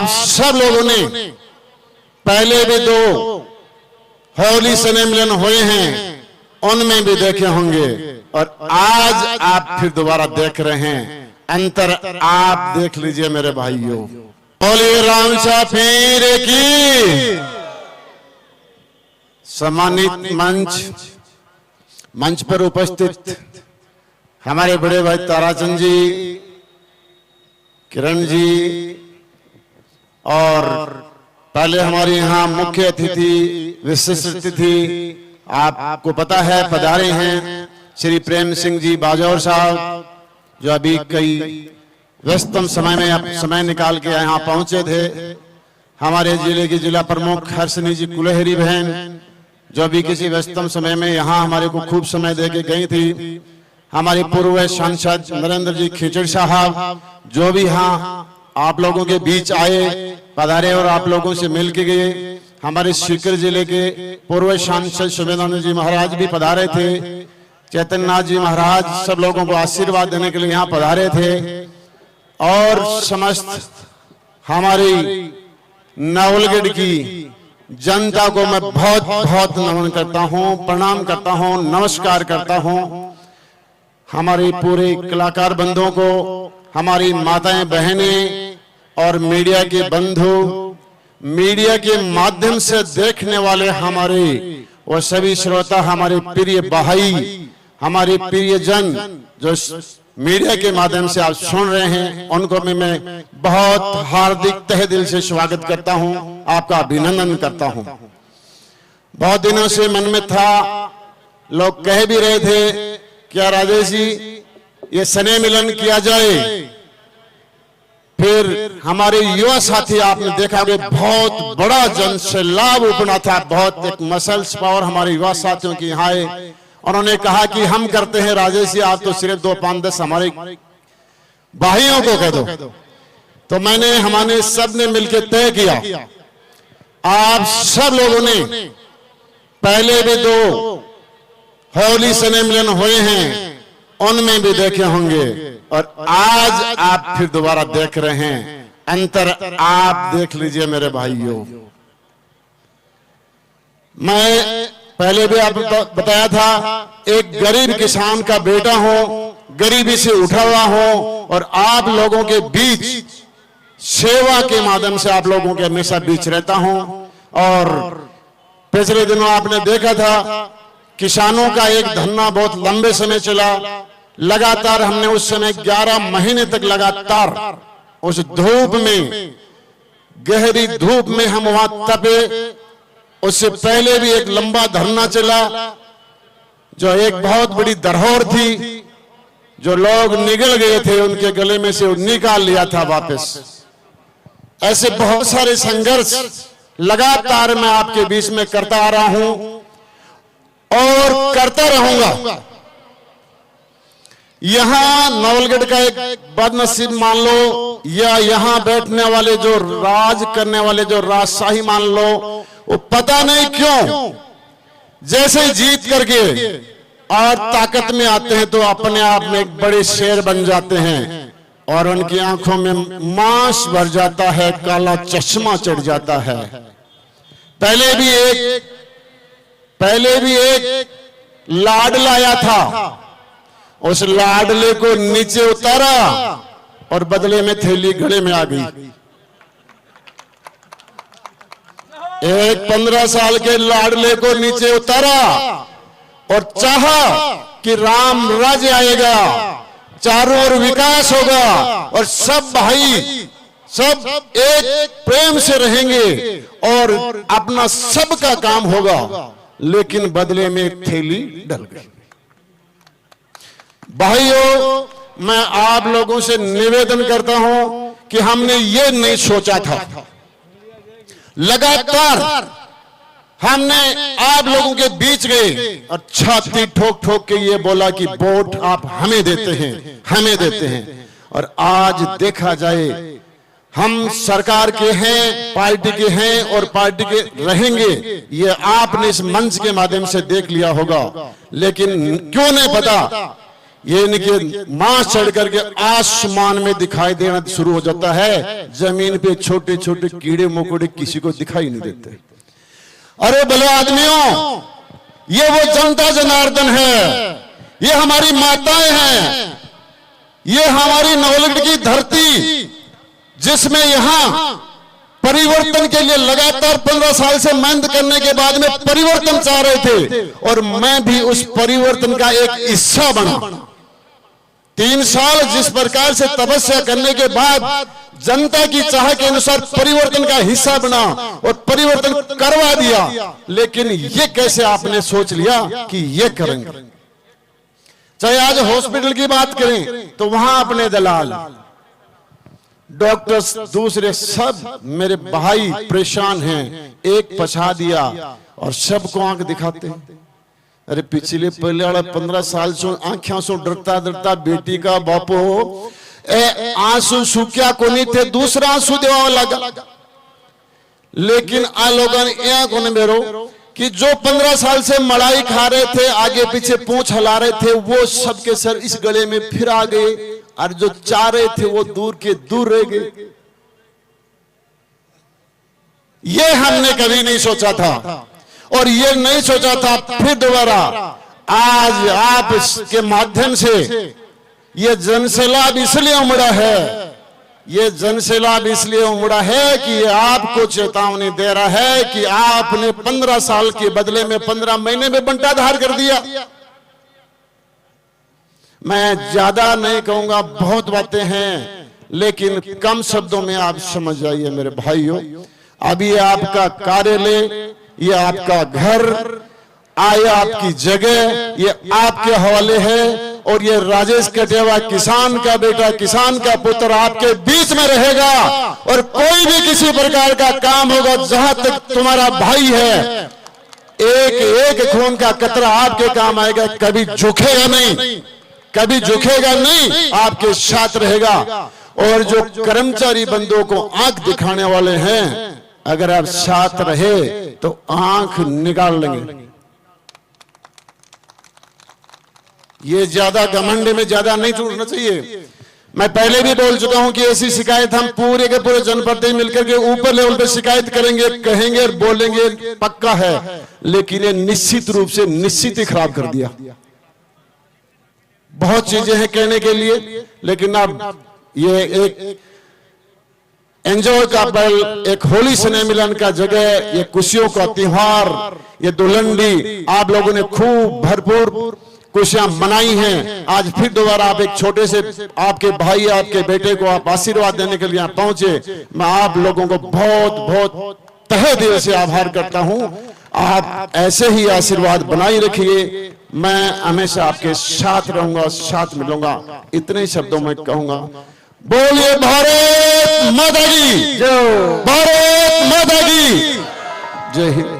सब लोगों ने पहले भी 2 होली स्नेह मिलन हुए हैं, उनमें भी देखे होंगे और आज आप फिर दोबारा देख रहे हैं। अंतर आप देख लीजिए मेरे भाइयों। बोलिए राम शाह पीर की। सम्मानित मंच पर उपस्थित हमारे बड़े भाई ताराचंद जी, किरण जी और पहले हमारे यहाँ मुख्य अतिथि, विशिष्ट अतिथि आपको पता है पधारे हैं श्री प्रेम सिंह जी बाजौर साहब, जो अभी कई व्यस्तम समय में समय निकाल के यहाँ पहुंचे थे। हमारे जिले की जिला प्रमुख हर्षनी जी कुलहरी बहन, जो अभी किसी व्यस्तम समय में यहाँ हमारे को खूब समय दे के गई थी। हमारे पूर्व सांसद नरेंद्र जी खिचड़ साहब, जो भी यहाँ आप लोगों के बीच आए, पधारे और आप लोगों से मिल के गए। हमारे सीकर जिले के पूर्व सांसद सुमेधानंद जी महाराज भी पधारे थे। चैतन्यनाथ जी महाराज सब लोगों को आशीर्वाद देने के लिए यहाँ पधारे थे। और समस्त हमारी नवलगढ़ की जनता को मैं बहुत बहुत नमन करता हूँ, प्रणाम करता हूँ, नमस्कार करता हूँ। हमारे पूरे कलाकार बंधुओं को, हमारी माताएं बहनें और मीडिया के बंधु, मीडिया के माध्यम से देखने वाले हमारे वो सभी श्रोता, हमारे प्रिय भाई, हमारे प्रिय जन जो मीडिया के माध्यम से आप सुन रहे हैं, उनको मैं बहुत हार्दिक तहे दिल से स्वागत करता हूं, आपका अभिनंदन करता हूं। बहुत दिनों से मन में था, लोग कह भी रहे थे क्या राजेश जी ये स्नेह मिलन किया जाए। फिर हमारे युवा साथी आपने देखा कि बहुत बड़ा जन से लाभ उठना था, बहुत एक मसल्स पावर हमारे युवा साथियों की यहाँ आए। उन्होंने कहा कि हम करते हैं राजेश जी, आप तो सिर्फ 2-5-10 हमारे भाइयों को कह दो। तो हमने सब ने मिलकर तय किया, आप सब लोगों ने पहले भी 2 होली स्नेह मिलन हुए हैं, उनमें भी देखे होंगे और आज आप फिर दोबारा देख रहे हैं। अंतर आप देख लीजिए मेरे भाइयों। मैं पहले भी आप बताया था, एक गरीब किसान का बेटा हूं, गरीबी से उठा हुआ हूं और आप लोगों के बीच सेवा के माध्यम से आप लोगों के हमेशा बीच रहता हूं। और पिछले दिनों आपने देखा था किसानों का एक धरना बहुत लंबे समय चला, लगातार हमने उस समय 11 महीने तक लगातार उस धूप में, गहरी धूप में हम वहां तपे। उससे पहले भी एक लंबा धरना चला, जो एक बहुत बड़ी धरोहर थी, जो लोग निगल गए थे उनके गले में से निकाल लिया था वापस। ऐसे बहुत सारे संघर्ष लगातार मैं आपके बीच में करता आ रहा हूं और करता रहूंगा। यहां नवलगढ़ का एक बदनसीब मान लो, या यहां बैठने वाले जो राज करने वाले जो राजशाही मान लो, वो पता नहीं क्यों जैसे ही जीत करके और ताकत में आते हैं तो अपने आप में एक बड़े शेर बन जाते हैं और उनकी आंखों में मांस भर जाता है, काला चश्मा चढ़ जाता है। पहले भी एक लाडला आया था, उस लाडले को नीचे उतारा और बदले में थैली गले में आ गई। एक 15 साल के लाडले को नीचे उतारा और चाहा कि राम राज्य आएगा, चारों ओर विकास होगा और सब भाई सब एक प्रेम से रहेंगे और अपना सबका काम होगा। लेकिन बदले में एक थैली डल गई। भाइयों, मैं आप लोगों से निवेदन करता हूं कि हमने ये नहीं सोचा था, लगातार हमने आप लोगों के बीच गए और छाती ठोक ठोक के ये बोला कि वोट आप हमें देते हैं, हमें देते हैं। और आज देखा जाए हम सरकार के हैं, पार्टी के हैं और पार्टी के रहेंगे, ये आपने इस मंच के माध्यम से देख लिया होगा। लेकिन क्यों नहीं पता, ये कि मां चढ़ करके आसमान में दिखाई देना शुरू हो जाता है, जमीन पे छोटे छोटे कीड़े मकोड़े किसी को दिखाई नहीं देते। अरे भले आदमियों, ये वो जनता जनार्दन है, ये हमारी माताएं हैं, ये हमारी नवलगढ़ की धरती, जिसमें यहां परिवर्तन के लिए लगातार 15 साल से मेहनत करने के बाद में परिवर्तन चाह रहे थे, और मैं भी उस परिवर्तन का एक हिस्सा बना। 3 साल जिस प्रकार से तपस्या करने के बाद जनता की चाह के अनुसार परिवर्तन का हिस्सा बना और परिवर्तन करवा दिया, लेकिन ये कैसे आपने सोच लिया कि ये करेंगे। चाहे आज हॉस्पिटल की बात करें तो वहां अपने दलाल, डॉक्टर्स, दूसरे सब मेरे भाई परेशान हैं, एक पछा दिया और सबको आंख दिखाते हैं। अरे पिछले पहले वाला 15 साल से आंखों से डरता डरता बेटी का बापो आंसू सूख्या को नहीं थे, दूसरा आंसू देवा लगा। लेकिन आ लोगों ने कोने मेरो कि जो 15 साल से मलाई खा रहे थे, आगे पीछे पूंछ हिला रहे थे, वो सबके सर इस गले में फिर आ गए, और जो चाह रहे थे वो दूर के दूर रह गए। ये हमने कभी नहीं सोचा था, और ये नहीं सोचा था फिर दोबारा आज आप इसके माध्यम से ये जनसैलाब इसलिए उमड़ा है, ये जनसैलाब इसलिए उमड़ा है कि ये आपको चेतावनी दे रहा है कि आपने 15 साल के बदले में 15 महीने में बंटाधार कर दिया। मैं ज्यादा नहीं कहूंगा, बहुत बातें हैं, लेकिन कम शब्दों में आप समझ जाइए मेरे भाइयों। अभी आपका कार्यालय, ये आपका घर, आया आपकी जगह, ये आपके हवाले है, और ये राजेश कटेवा किसान का बेटा, किसान का पुत्र आपके बीच में रहेगा, और कोई भी किसी प्रकार का काम होगा, जहां तक तुम्हारा भाई है, एक एक खून का कतरा आपके काम आएगा, कभी झुकेगा नहीं, कभी झुकेगा नहीं, आपके साथ रहेगा। और जो कर्मचारी बंदों को आंख दिखाने वाले हैं, अगर आप साथ रहे तो आंख निकाल लेंगे। ये ज्यादा घमंड में ज्यादा नहीं टूटना चाहिए। मैं पहले भी बोल चुका हूं कि ऐसी शिकायत हम पूरे के पूरे जनपद मिलकर के ऊपर लेवल पे शिकायत करेंगे, कहेंगे और बोलेंगे, पक्का है। लेकिन ये निश्चित रूप से निश्चित ही खराब कर दिया। बहुत चीजें हैं कहने के लिए, लेकिन अब ये एक एंजॉय का पल, एक होली स्नेह मिलन का जगह, ये खुशियों का त्योहार, ये दुलंडी, आप लोगों ने खूब भरपूर खुशियां मनाई हैं। आज फिर दोबारा आप एक छोटे से आपके भाई, आपके बेटे को आप आशीर्वाद देने के लिए यहाँ पहुंचे। मैं आप लोगों को बहुत बहुत तहे दिल से आभार करता हूं। आप ऐसे ही आशीर्वाद बनाए रखिए, मैं हमेशा आपके साथ रहूंगा, साथ मिलूंगा। इतने शब्दों में कहूंगा, बोलिए भारत माता की जय, भारत माता की जय हिंद।